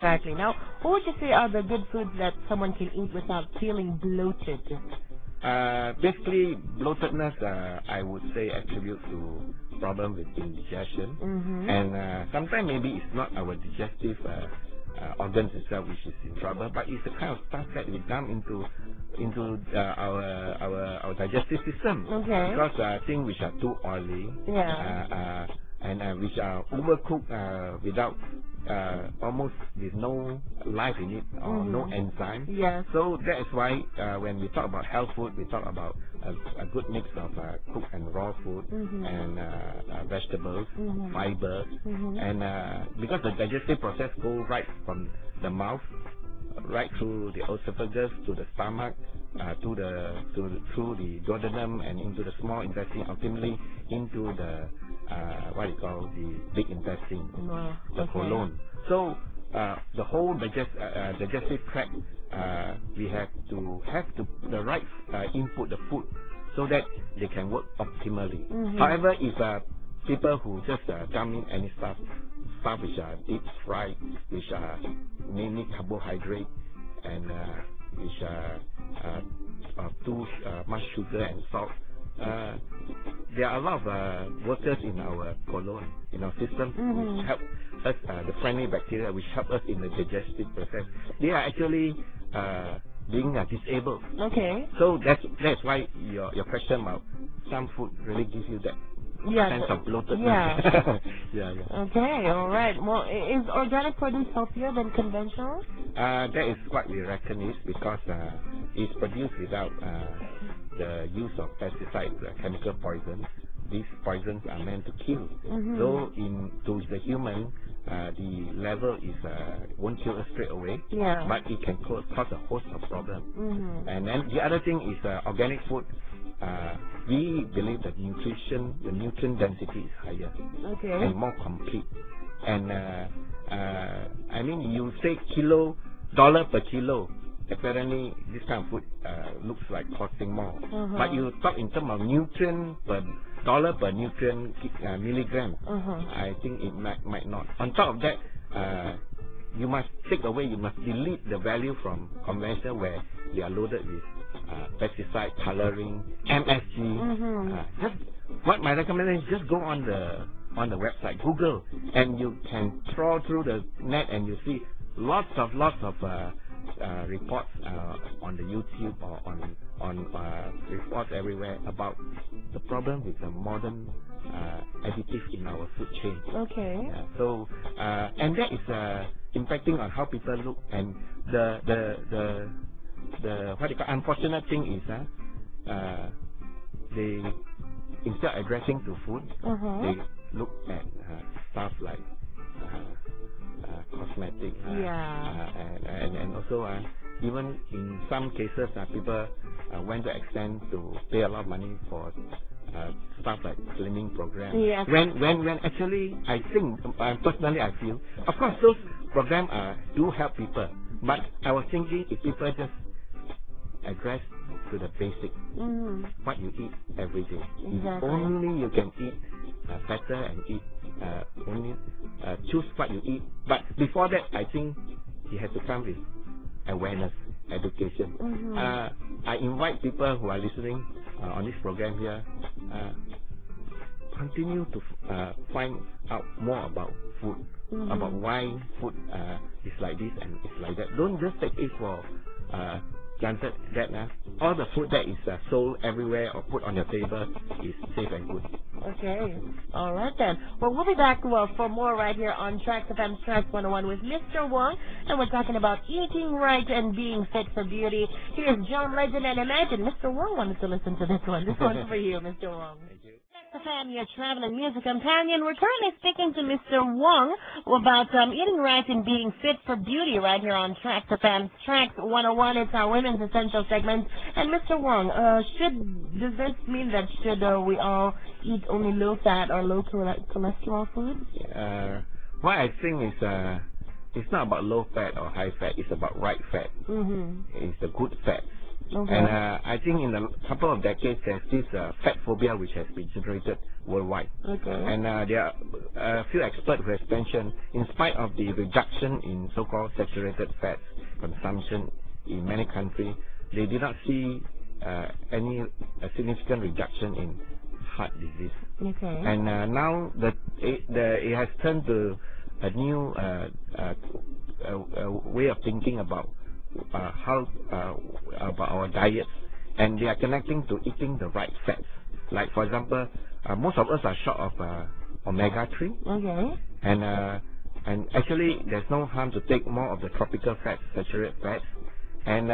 Exactly. Now, what would you say are the good foods that someone can eat without feeling bloated? Basically, bloatedness, I would say, attribute to problem with indigestion, and sometimes maybe it's not our digestive organs itself which is in trouble, but it's the kind of stuff that we dump into our digestive system. Okay. Because things which are too oily, and which are overcooked without almost with no life in it or no enzyme. Yes. So that is why when we talk about health food, we talk about a good mix of cooked and raw food and vegetables, fibers, and because the digestive process goes right from the mouth right through the esophagus to the stomach, through the duodenum and into the small intestine, ultimately into the what you call the big intestine, the colon. So the whole digestive tract, we have to have the right input, the food, so that they can work optimally. However, if people who just dump in any stuff which are deep fried, which are mainly carbohydrate, and which are too much sugar and salt, there are a lot of workers in our colon, in our system, which help us, the friendly bacteria, which help us in the digestive process. They are actually being disabled. Okay. So that's why your question about some food really gives you that sense of bloatedness. Yeah. Okay, all right. Well, is organic produce healthier than conventional? That is what we reckon is, because it's produced without the use of pesticides, chemical poisons. These poisons are meant to kill. Though to the human, the level is won't kill us straight away, but it can cause a host of problems. And then the other thing is organic food. We believe that the nutrient density is higher and more complete. And I mean, you say dollar per kilo. Apparently, this kind of food looks like costing more. But you talk in terms of nutrient per dollar per nutrient milligram. I think it might not. On top of that, you must delete the value from conventional, where they are loaded with pesticide, coloring, MSG. Just what my recommendation is, just go on the website, Google, and you can trawl through the net and you see lots of reports on the YouTube or on reports everywhere about the problem with the modern additives in our food chain. So and that is impacting on how people look, and the what you call unfortunate thing is they, instead of addressing to food, they look at stuff like cosmetic, and also even in some cases people went to extend to pay a lot of money for stuff like slimming programs. When actually, I think personally I feel, of course those programs do help people, but I was thinking if people just address to the basic, what you eat every day. If only you can eat better and eat only choose what you eat. But before that, I think it has to come with awareness, education. I invite people who are listening on this program here, continue to find out more about food, about why food is like this and it's like that. Don't just take it for granted that all the food that is sold everywhere or put on your table is safe and good. Okay. All right then. Well, we'll be back for more right here on Traxx FM's Traxx 101 with Mr. Wong, and we're talking about eating right and being fit for beauty. Here's John Legend and Imagine. Mr. Wong wanted to listen to this one. This one's for you, Mr. Wong. Thank you. FM, your traveling music companion. We're currently speaking to Mr. Wong about eating right and being fit for beauty right here on Traxx FM's Traxx 101. It's our women's essential segment. And Mr. Wong, does this mean that we all eat only low-fat or low-cholesterol foods? What I think is it's not about low-fat or high-fat. It's about right fat. It's the good fat. Okay. And I think in a couple of decades, there's this fat phobia which has been generated worldwide. Okay. And there are a few experts who have mentioned, in spite of the reduction in so-called saturated fat consumption in many countries, they did not see any significant reduction in heart disease. Okay. And now it has turned to a new way of thinking about how about our diets, and they are connecting to eating the right fats. Like for example, most of us are short of omega-3. Okay. And actually, there's no harm to take more of the tropical fats, saturated fats. And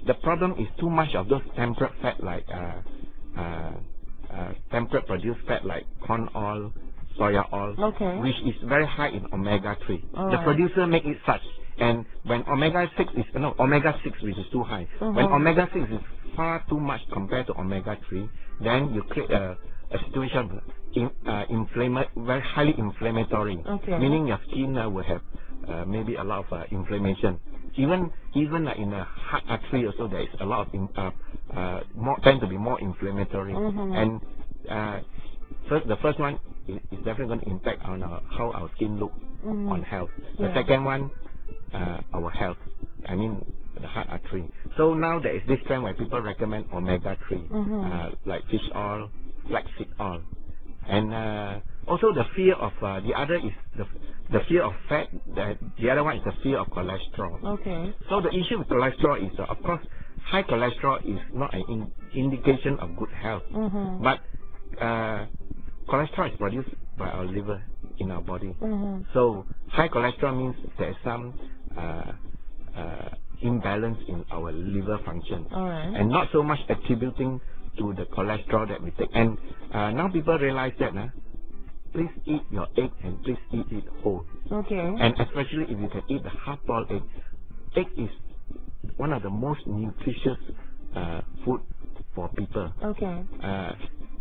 the problem is too much of those temperate fat, like temperate produced fat like corn oil, soya oil, Okay. which is very high in omega-3. All The right. producer make it such, and when omega-6 which is too high. When omega-6 is far too much compared to omega-3, then you create a situation very highly inflammatory. Okay. Meaning your skin will have maybe a lot of inflammation. Even in the heart artery also, there is a lot of tend to be more inflammatory. And the first one is definitely going to impact on how our skin look on health. The second one, our health. I mean the heart artery. So now there is this trend where people recommend omega-3, like fish oil, flaxseed oil, and also the fear of the other is the fear of fat. The other one is the fear of cholesterol. Okay. So the issue with cholesterol is, of course, high cholesterol is not an indication of good health, but cholesterol is produced by our liver in our body. So high cholesterol means there is some imbalance in our liver function, and not so much attributing to the cholesterol that we take. And now people realize that please eat your egg, and please eat it whole. Okay. And especially if you can eat the half-boiled egg. Egg is one of the most nutritious food for people. Okay.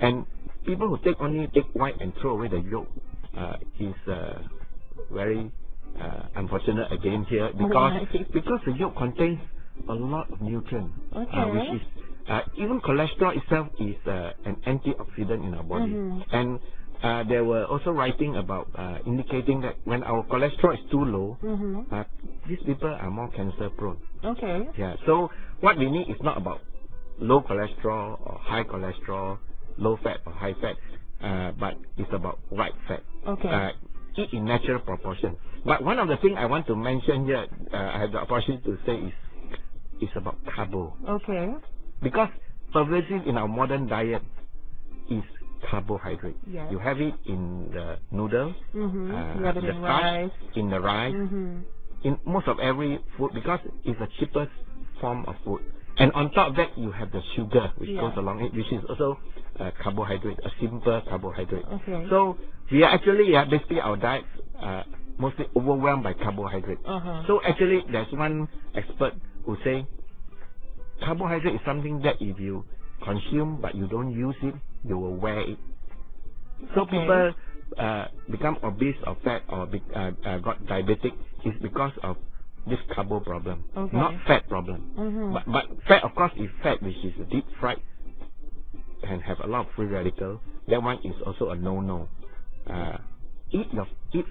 And people who take only egg white and throw away the yolk is very unfortunate again here, because the yolk contains a lot of nutrients, which is even cholesterol itself is an antioxidant in our body. And they were also writing about indicating that when our cholesterol is too low, these people are more cancer prone. Okay. Yeah. So what we need is not about low cholesterol or high cholesterol, low fat or high fat, but it's about right fat. Okay. Eat in natural proportion. But one of the things I want to mention here, I have the opportunity to say is about carbo. Okay. Because pervasive in our modern diet is carbohydrate. Yes. You have it in the noodles, you have it the in starch, rice. in the rice, in most of every food, because it's the cheapest form of food. And on top of that, you have the sugar which goes along it, which is also carbohydrate, a simple carbohydrate. Okay. So we are actually, basically our diets mostly overwhelmed by carbohydrate. So actually, there's one expert who say carbohydrate is something that if you consume but you don't use it, you will wear it. So people become obese or fat or got diabetic is because of this carbo problem, not fat problem. But fat, of course, is fat which is deep fried and have a lot of free radical. That one is also a no-no. Eat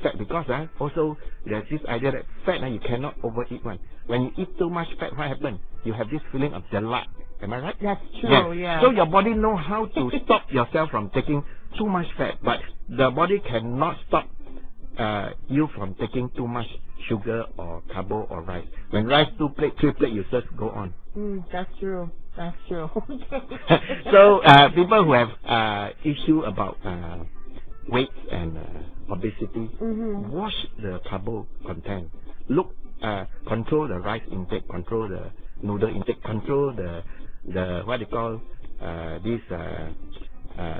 fat, because also there's this idea that fat you cannot overeat one. When you eat too much fat, what happens? You have this feeling of glut. Am I right? That's true. Yeah. So your body know how to stop yourself from taking too much fat, but the body cannot stop you from taking too much sugar or carbo or rice. When rice 2 plate, 3 plate, you just go on. That's true. That's true. So people who have issue about weight and obesity, watch the carbo content. Look, control the rice intake, control the noodle intake, control the what they call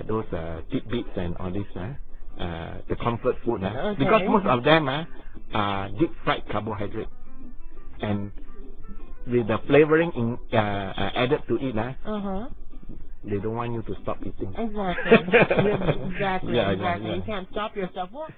those tidbits and all this, the comfort food, because most of them are deep fried carbohydrate, and with the flavoring added to it, they don't want you to stop eating. Exactly. Exactly. Yeah. You can't stop yourself. Well,